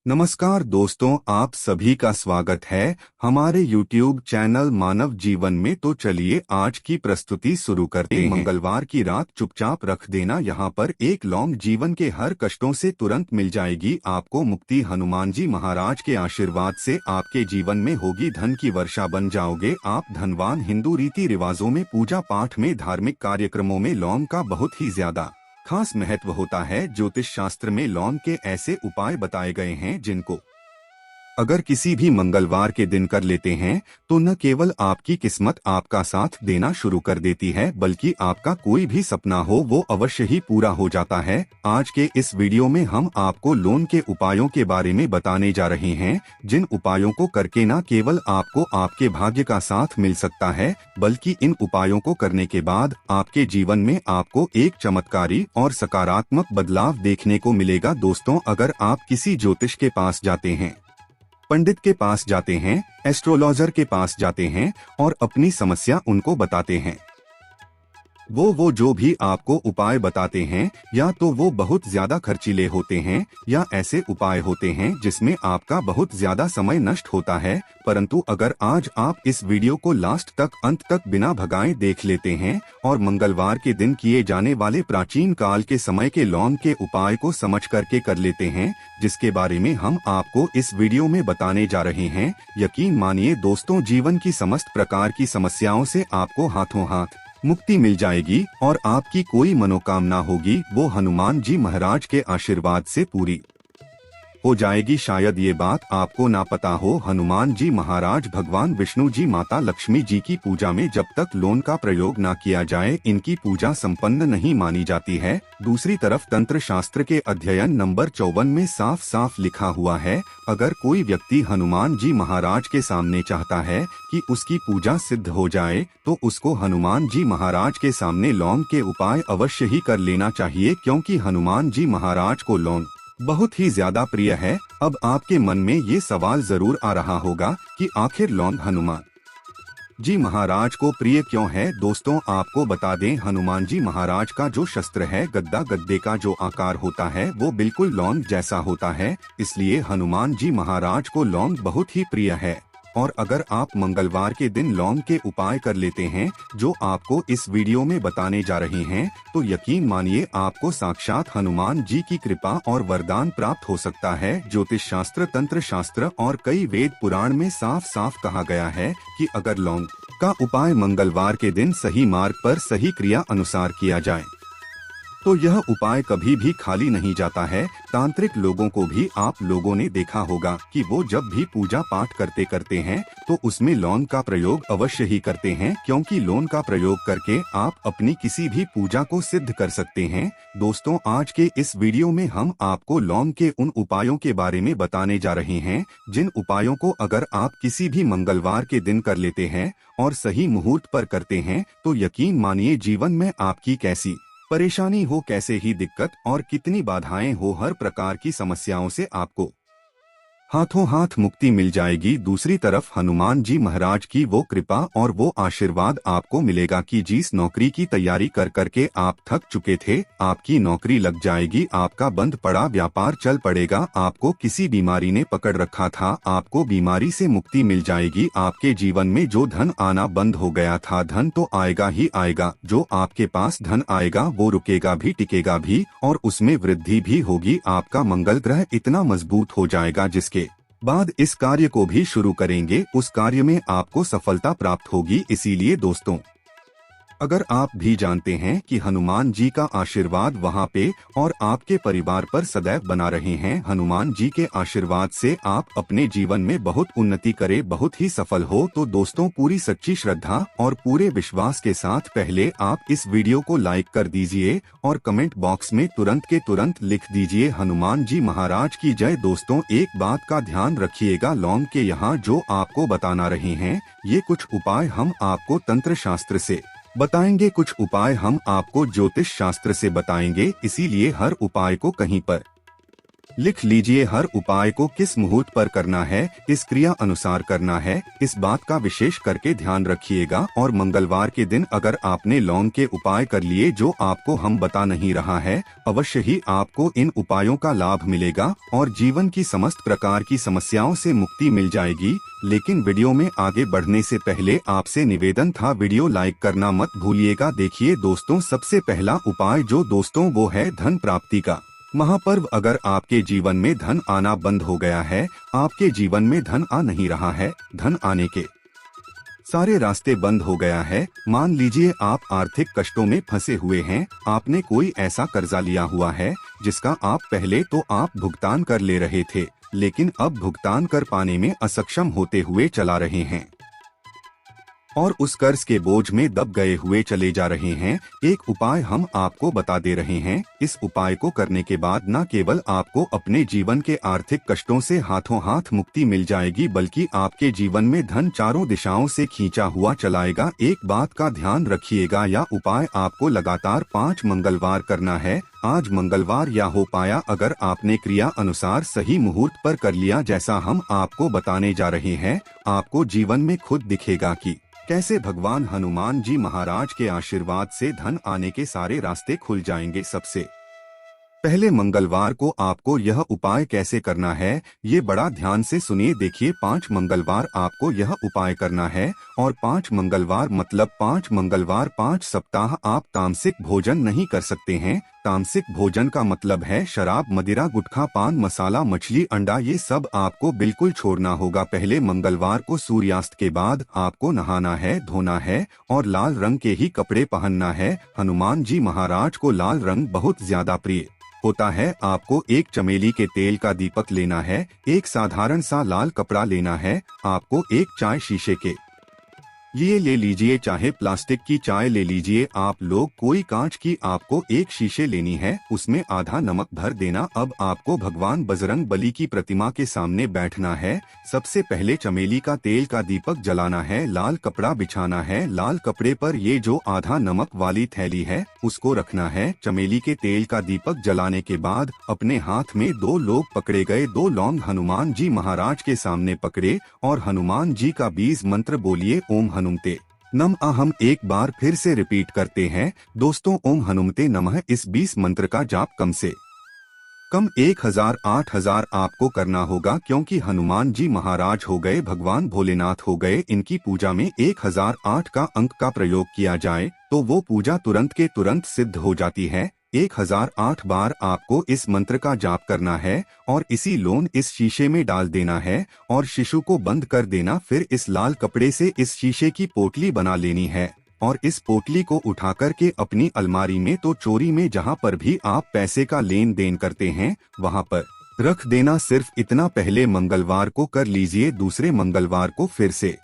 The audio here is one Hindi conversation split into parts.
नमस्कार दोस्तों, आप सभी का स्वागत है हमारे YouTube चैनल मानव जीवन में। तो चलिए आज की प्रस्तुति शुरू करते हैं। मंगलवार की रात चुपचाप रख देना, यहाँ पर एक लौंग जीवन के हर कष्टों से तुरंत मिल जाएगी आपको मुक्ति। हनुमान जी महाराज के आशीर्वाद से आपके जीवन में होगी धन की वर्षा, बन जाओगे आप धनवान। हिंदू रीति रिवाजों में, पूजा पाठ में, धार्मिक कार्यक्रमों में लौंग का बहुत ही ज्यादा खास महत्व होता है। ज्योतिष शास्त्र में लौंग के ऐसे उपाय बताए गए हैं जिनको अगर किसी भी मंगलवार के दिन कर लेते हैं तो न केवल आपकी किस्मत आपका साथ देना शुरू कर देती है, बल्कि आपका कोई भी सपना हो वो अवश्य ही पूरा हो जाता है। आज के इस वीडियो में हम आपको लौंग के उपायों के बारे में बताने जा रहे हैं, जिन उपायों को करके न केवल आपको आपके भाग्य का साथ मिल सकता है, बल्कि इन उपायों को करने के बाद आपके जीवन में आपको एक चमत्कारी और सकारात्मक बदलाव देखने को मिलेगा। दोस्तों, अगर आप किसी ज्योतिष के पास जाते हैं, पंडित के पास जाते हैं, एस्ट्रोलॉजर के पास जाते हैं और अपनी समस्या उनको बताते हैं, वो जो भी आपको उपाय बताते हैं या तो वो बहुत ज्यादा खर्चीले होते हैं या ऐसे उपाय होते हैं जिसमें आपका बहुत ज्यादा समय नष्ट होता है। परंतु अगर आज आप इस वीडियो को लास्ट तक, अंत तक बिना भगाए देख लेते हैं और मंगलवार के दिन किए जाने वाले प्राचीन काल के समय के लौंग के उपाय को समझ करके कर लेते हैं, जिसके बारे में हम आपको इस वीडियो में बताने जा रहे हैं, यकीन मानिए दोस्तों, जीवन की समस्त प्रकार की समस्याओं से आपको हाथों हाथ मुक्ति मिल जाएगी और आपकी कोई मनोकामना होगी वो हनुमान जी महाराज के आशीर्वाद से पूरी हो जाएगी। शायद ये बात आपको ना पता हो, हनुमान जी महाराज भगवान विष्णु जी, माता लक्ष्मी जी की पूजा में जब तक लौंग का प्रयोग ना किया जाए इनकी पूजा संपन्न नहीं मानी जाती है। दूसरी तरफ तंत्र शास्त्र के अध्ययन नंबर 54 में साफ साफ लिखा हुआ है, अगर कोई व्यक्ति हनुमान जी महाराज के सामने चाहता है कि उसकी पूजा सिद्ध हो जाए तो उसको हनुमान जी महाराज के सामने लौंग के उपाय अवश्य ही कर लेना चाहिए, क्योंकि हनुमान जी महाराज को लौंग बहुत ही ज्यादा प्रिय है। अब आपके मन में ये सवाल जरूर आ रहा होगा कि आखिर लौंग हनुमान जी महाराज को प्रिय क्यों है। दोस्तों, आपको बता दें, हनुमान जी महाराज का जो शस्त्र है, गद्दा, गद्दे का जो आकार होता है वो बिल्कुल लौंग जैसा होता है, इसलिए हनुमान जी महाराज को लौंग बहुत ही प्रिय है। और अगर आप मंगलवार के दिन लौंग के उपाय कर लेते हैं जो आपको इस वीडियो में बताने जा रहे हैं, तो यकीन मानिए आपको साक्षात हनुमान जी की कृपा और वरदान प्राप्त हो सकता है। ज्योतिष शास्त्र, तंत्र शास्त्र और कई वेद पुराण में साफ साफ कहा गया है कि अगर लौंग का उपाय मंगलवार के दिन सही मार्ग पर, सही क्रिया अनुसार किया जाए तो यह उपाय कभी भी खाली नहीं जाता है। तांत्रिक लोगों को भी आप लोगों ने देखा होगा कि वो जब भी पूजा पाठ करते हैं तो उसमें लौंग का प्रयोग अवश्य ही करते हैं, क्योंकि लौंग का प्रयोग करके आप अपनी किसी भी पूजा को सिद्ध कर सकते हैं। दोस्तों, आज के इस वीडियो में हम आपको लौंग के उन उपायों के बारे में बताने जा रहे हैं जिन उपायों को अगर आप किसी भी मंगलवार के दिन कर लेते हैं और सही मुहूर्त पर करते हैं तो यकीन मानिए जीवन में आपकी कैसी परेशानी हो, कैसे ही दिक्कत और कितनी बाधाएं हो, हर प्रकार की समस्याओं से आपको हाथों हाथ मुक्ति मिल जाएगी। दूसरी तरफ हनुमान जी महाराज की वो कृपा और वो आशीर्वाद आपको मिलेगा कि जिस नौकरी की तैयारी कर करके आप थक चुके थे, आपकी नौकरी लग जाएगी, आपका बंद पड़ा व्यापार चल पड़ेगा, आपको किसी बीमारी ने पकड़ रखा था, आपको बीमारी से मुक्ति मिल जाएगी, आपके जीवन में जो धन आना बंद हो गया था, धन तो आएगा ही आएगा, जो आपके पास धन आएगा वो रुकेगा भी, टिकेगा भी और उसमें वृद्धि भी होगी। आपका मंगल ग्रह इतना मजबूत हो जाएगा जिसके बाद इस कार्य को भी शुरू करेंगे उस कार्य में आपको सफलता प्राप्त होगी। इसीलिए दोस्तों, अगर आप भी जानते हैं कि हनुमान जी का आशीर्वाद वहां पे और आपके परिवार पर सदैव बना रहे हैं, हनुमान जी के आशीर्वाद से आप अपने जीवन में बहुत उन्नति करें, बहुत ही सफल हो, तो दोस्तों पूरी सच्ची श्रद्धा और पूरे विश्वास के साथ पहले आप इस वीडियो को लाइक कर दीजिए और कमेंट बॉक्स में तुरंत के तुरंत लिख दीजिए हनुमान जी महाराज की जय। दोस्तों, एक बात का ध्यान रखिएगा, लौंग के यहाँ जो आपको बताना रहे हैं ये कुछ उपाय हम आपको तंत्र शास्त्र से बताएंगे, कुछ उपाय हम आपको ज्योतिष शास्त्र से बताएंगे, इसीलिए हर उपाय को कहीं पर लिख लीजिए हर उपाय को किस मुहूर्त पर करना है, इस क्रिया अनुसार करना है, इस बात का विशेष करके ध्यान रखिएगा। और मंगलवार के दिन अगर आपने लौंग के उपाय कर लिए जो आपको हम बता नहीं रहा है, अवश्य ही आपको इन उपायों का लाभ मिलेगा और जीवन की समस्त प्रकार की समस्याओं से मुक्ति मिल जाएगी। लेकिन वीडियो में आगे बढ़ने से पहले आपसे निवेदन था, वीडियो लाइक करना मत भूलिएगा। देखिए दोस्तों, सबसे पहला उपाय जो दोस्तों वो है धन प्राप्ति का महापर्व। अगर आपके जीवन में धन आना बंद हो गया है, आपके जीवन में धन आ नहीं रहा है, धन आने के सारे रास्ते बंद हो गया है, मान लीजिए आप आर्थिक कष्टों में फंसे हुए हैं, आपने कोई ऐसा कर्जा लिया हुआ है जिसका आप पहले तो आप भुगतान कर ले रहे थे, लेकिन अब भुगतान कर पाने में असक्षम होते हुए चला रहे हैं और उस कर्ज के बोझ में दब गए हुए चले जा रहे हैं, एक उपाय हम आपको बता दे रहे हैं। इस उपाय को करने के बाद न केवल आपको अपने जीवन के आर्थिक कष्टों से हाथों हाथ मुक्ति मिल जाएगी, बल्कि आपके जीवन में धन चारों दिशाओं से खींचा हुआ चलाएगा। एक बात का ध्यान रखिएगा, यह उपाय आपको लगातार 5 मंगलवार करना है। आज मंगलवार या हो पाया अगर आपने क्रिया अनुसार सही मुहूर्त पर कर लिया जैसा हम आपको बताने जा रहे हैं, आपको जीवन में खुद दिखेगा कि कैसे भगवान हनुमान जी महाराज के आशीर्वाद से धन आने के सारे रास्ते खुल जाएंगे। सबसे पहले मंगलवार को आपको यह उपाय कैसे करना है, ये बड़ा ध्यान से सुनिए। देखिए 5 मंगलवार आपको यह उपाय करना है और 5 मंगलवार मतलब 5 मंगलवार 5 सप्ताह आप तामसिक भोजन नहीं कर सकते हैं। तामसिक भोजन का मतलब है शराब, मदिरा, गुटखा, पान मसाला, मछली, अंडा, ये सब आपको बिल्कुल छोड़ना होगा। पहले मंगलवार को सूर्यास्त के बाद आपको नहाना है, धोना है और लाल रंग के ही कपड़े पहनना है। हनुमान जी महाराज को लाल रंग बहुत ज्यादा प्रिय होता है। आपको एक चमेली के तेल का दीपक लेना है, एक साधारण सा लाल कपड़ा लेना है, आपको एक चाय शीशे के ये ले लीजिए, चाहे प्लास्टिक की चाय ले लीजिए आप लोग, कोई कांच की आपको एक शीशे लेनी है, उसमें आधा नमक भर देना। अब आपको भगवान बजरंग बली की प्रतिमा के सामने बैठना है। सबसे पहले चमेली का तेल का दीपक जलाना है, लाल कपड़ा बिछाना है, लाल कपड़े पर ये जो आधा नमक वाली थैली है उसको रखना है। चमेली के तेल का दीपक जलाने के बाद अपने हाथ में 2 लोग पकड़े गए 2 लौंग हनुमान जी महाराज के सामने पकड़े और हनुमान जी का बीज मंत्र बोलिए, ओम हनुमते नमः। हम एक बार फिर से रिपीट करते हैं दोस्तों, ओम हनुमते नमः। इस 20 मंत्र का जाप कम से कम 1000-8000 आपको करना होगा, क्योंकि हनुमान जी महाराज हो गए भगवान भोलेनाथ हो गए। इनकी पूजा में 1008 का अंक का प्रयोग किया जाए तो वो पूजा तुरंत के तुरंत सिद्ध हो जाती है। 1008 बार आपको इस मंत्र का जाप करना है और इसी लोन इस शीशे में डाल देना है और शिशु को बंद कर देना। फिर इस लाल कपड़े से इस शीशे की पोटली बना लेनी है और इस पोटली को उठा करके अपनी अलमारी में तो चोरी में जहाँ पर भी आप पैसे का लेन देन करते हैं वहाँ पर रख देना। सिर्फ इतना पहले मंगलवार को कर लीजिए। दूसरे मंगलवार को फिर से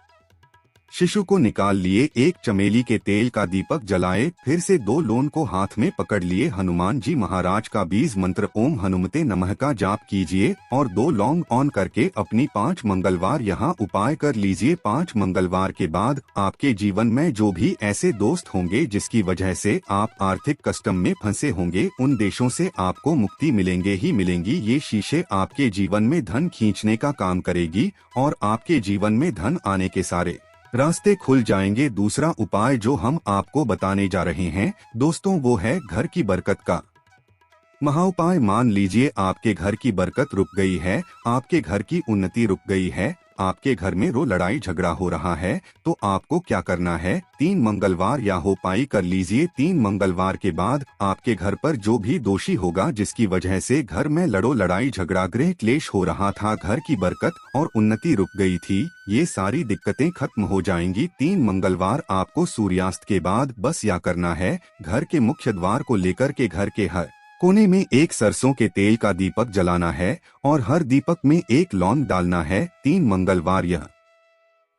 शिशु को निकाल लिए, एक चमेली के तेल का दीपक जलाए, फिर से 2 लोन को हाथ में पकड़ लिए, हनुमान जी महाराज का बीज मंत्र ओम हनुमते नमः का जाप कीजिए और 2 लौंग ऑन करके अपनी 5 मंगलवार यहाँ उपाय कर लीजिए। 5 मंगलवार के बाद आपके जीवन में जो भी ऐसे दोस्त होंगे जिसकी वजह से आप आर्थिक कष्टम में फंसे होंगे, उन देशों से आपको मुक्ति मिलेंगे ही मिलेंगी। ये शीशे आपके जीवन में धन खींचने का काम करेगी और आपके जीवन में धन आने के सारे रास्ते खुल जाएंगे। दूसरा उपाय जो हम आपको बताने जा रहे हैं दोस्तों, वो है घर की बरकत का महाउपाय। मान लीजिए आपके घर की बरकत रुक गई है, आपके घर की उन्नति रुक गई है, आपके घर में रो लड़ाई झगड़ा हो रहा है, तो आपको क्या करना है, 3 मंगलवार या हो पाई कर लीजिए। 3 मंगलवार के बाद आपके घर पर जो भी दोषी होगा जिसकी वजह से घर में लड़ाई झगड़ा गृह क्लेश हो रहा था, घर की बरकत और उन्नति रुक गई थी, ये सारी दिक्कतें खत्म हो जाएंगी। 3 मंगलवार आपको सूर्यास्त के बाद बस या करना है, घर के मुख्य द्वार को लेकर के घर के हर कोने में एक सरसों के तेल का दीपक जलाना है और हर दीपक में एक लौंग डालना है। 3 मंगलवार यह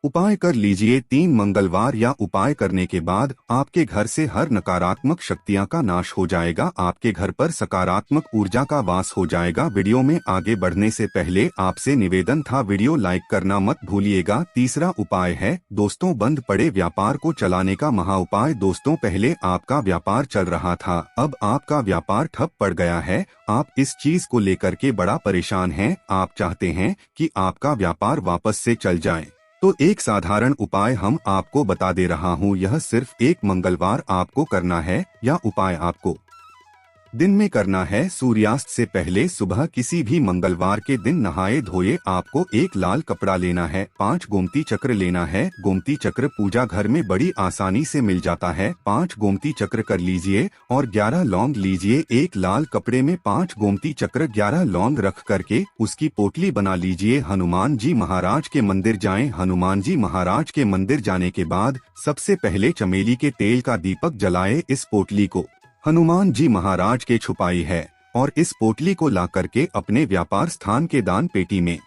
उपाय कर लीजिए 3 मंगलवार या उपाय करने के बाद आपके घर से हर नकारात्मक शक्तियां का नाश हो जाएगा, आपके घर पर सकारात्मक ऊर्जा का वास हो जाएगा। वीडियो में आगे बढ़ने से पहले आपसे निवेदन था, वीडियो लाइक करना मत भूलिएगा। तीसरा उपाय है दोस्तों बंद पड़े व्यापार को चलाने का महा उपाय। दोस्तों पहले आपका व्यापार चल रहा था, अब आपका व्यापार ठप पड़ गया है। आप इस चीज को लेकर के बड़ा परेशान हैं, आप चाहते हैं कि आपका व्यापार वापस से चल जाए। तो एक साधारण उपाय हम आपको बता दे रहा हूँ, यह सिर्फ एक मंगलवार आपको करना है। यह उपाय आपको दिन में करना है। सूर्यास्त से पहले सुबह किसी भी मंगलवार के दिन नहाए धोए आपको एक लाल कपड़ा लेना है, 5 गोमती चक्र लेना है। गोमती चक्र पूजा घर में बड़ी आसानी से मिल जाता है। 5 गोमती चक्र कर लीजिए और 11 लौंग लीजिए। एक लाल कपड़े में 5 गोमती चक्र 11 लौंग रख करके उसकी पोटली बना लीजिए। हनुमान जी महाराज के मंदिर जाएं। हनुमान जी महाराज के मंदिर जाने के बाद सबसे पहले चमेली के तेल का दीपक जलाए। इस पोटली को हनुमान जी महाराज के छुपाई है और इस पोटली को ला करके अपने व्यापार स्थान के दान पेटी में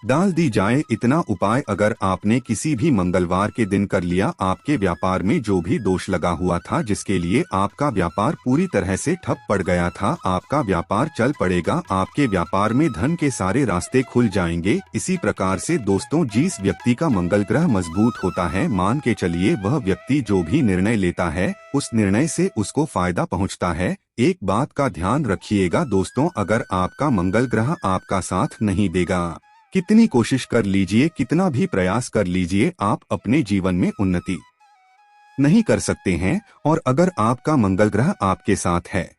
डाल दी जाए। इतना उपाय अगर आपने किसी भी मंगलवार के दिन कर लिया, आपके व्यापार में जो भी दोष लगा हुआ था, जिसके लिए आपका व्यापार पूरी तरह से ठप पड़ गया था, आपका व्यापार चल पड़ेगा। आपके व्यापार में धन के सारे रास्ते खुल जाएंगे। इसी प्रकार से दोस्तों जिस व्यक्ति का मंगल ग्रह मजबूत होता है, मान के चलिए वह व्यक्ति जो भी निर्णय लेता है उस निर्णय से उसको फायदा पहुंचता है। एक बात का ध्यान रखिएगा दोस्तों, अगर आपका मंगल ग्रह आपका साथ नहीं देगा, कितनी कोशिश कर लीजिए, कितना भी प्रयास कर लीजिए, आप अपने जीवन में उन्नति नहीं कर सकते हैं। और अगर आपका मंगल ग्रह आपके साथ है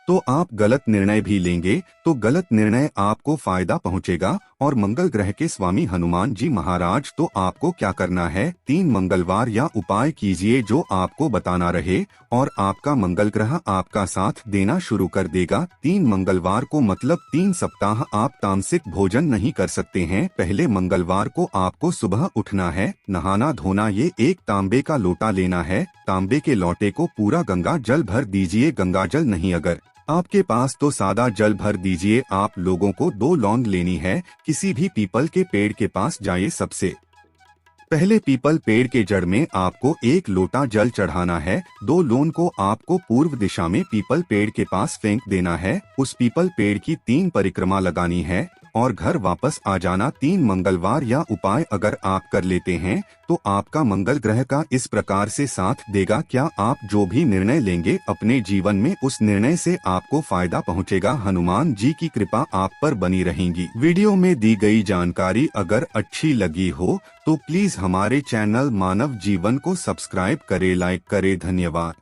तो आप गलत निर्णय भी लेंगे तो गलत निर्णय आपको फायदा पहुंचेगा। और मंगल ग्रह के स्वामी हनुमान जी महाराज, तो आपको क्या करना है, 3 मंगलवार या उपाय कीजिए जो आपको बताना रहे और आपका मंगल ग्रह आपका साथ देना शुरू कर देगा। 3 मंगलवार को मतलब 3 सप्ताह आप तामसिक भोजन नहीं कर सकते हैं। पहले मंगलवार को आपको सुबह उठना है, नहाना धोना, ये एक तांबे का लोटा लेना है। तांबे के लोटे को पूरा गंगा जल भर दीजिए। गंगा जल नहीं अगर आपके पास तो सादा जल भर दीजिए। आप लोगों को 2 लौंग लेनी है। किसी भी पीपल के पेड़ के पास जाइए, सबसे पहले पीपल पेड़ के जड़ में आपको 1 लोटा जल चढ़ाना है। 2 लौंग को आपको पूर्व दिशा में पीपल पेड़ के पास फेंक देना है। उस पीपल पेड़ की 3 परिक्रमा लगानी है और घर वापस आ जाना। 3 मंगलवार या उपाय अगर आप कर लेते हैं तो आपका मंगल ग्रह का इस प्रकार से साथ देगा। क्या आप जो भी निर्णय लेंगे अपने जीवन में, उस निर्णय से आपको फायदा पहुंचेगा। हनुमान जी की कृपा आप पर बनी रहेगी। वीडियो में दी गई जानकारी अगर अच्छी लगी हो तो प्लीज हमारे चैनल मानव जीवन को सब्सक्राइब करें, लाइक करें। धन्यवाद।